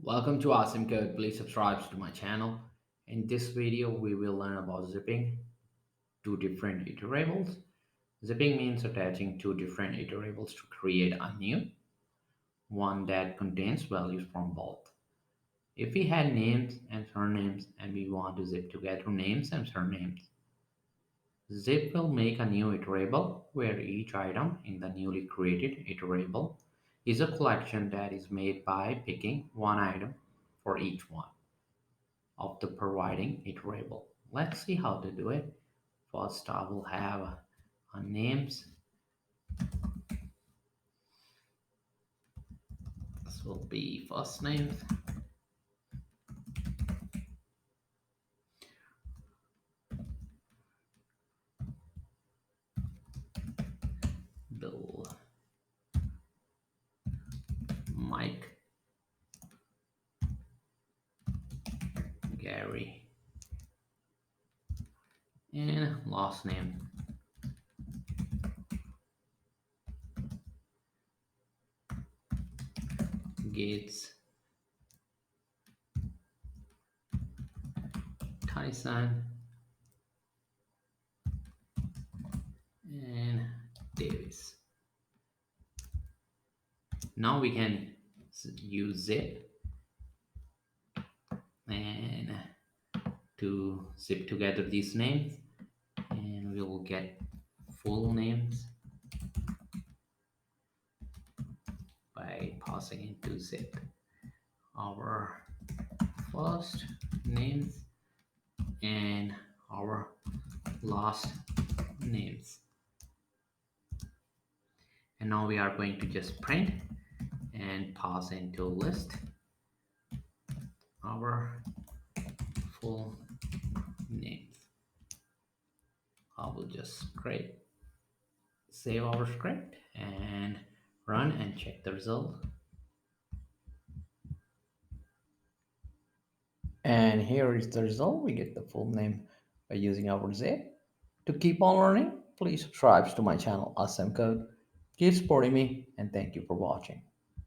Welcome to Awesome Code. Please subscribe to my channel. In this video, we will learn about zipping two different iterables. Zipping means attaching two different iterables to create a new one that contains values from both. If we had names and surnames and we want to zip together names and surnames, zip will make a new iterable where each item in the newly created iterable is a collection that is made by picking one item for each one of the providing iterable. Let's see how to do it. First, I will have a names. This will be first name, Bill, Mike, Gary, and last name, Gates, Tyson, and Davis. Now we can use zip and to zip together these names, and we will get full names by passing into zip our first names and our last names. And now we are going to just print and pass into list our full names. I will just create, save our script and run and check the result. And here is the result. We get the full name by using our zip. To keep on learning, please subscribe to my channel Awesome Code. Keep supporting me and thank you for watching.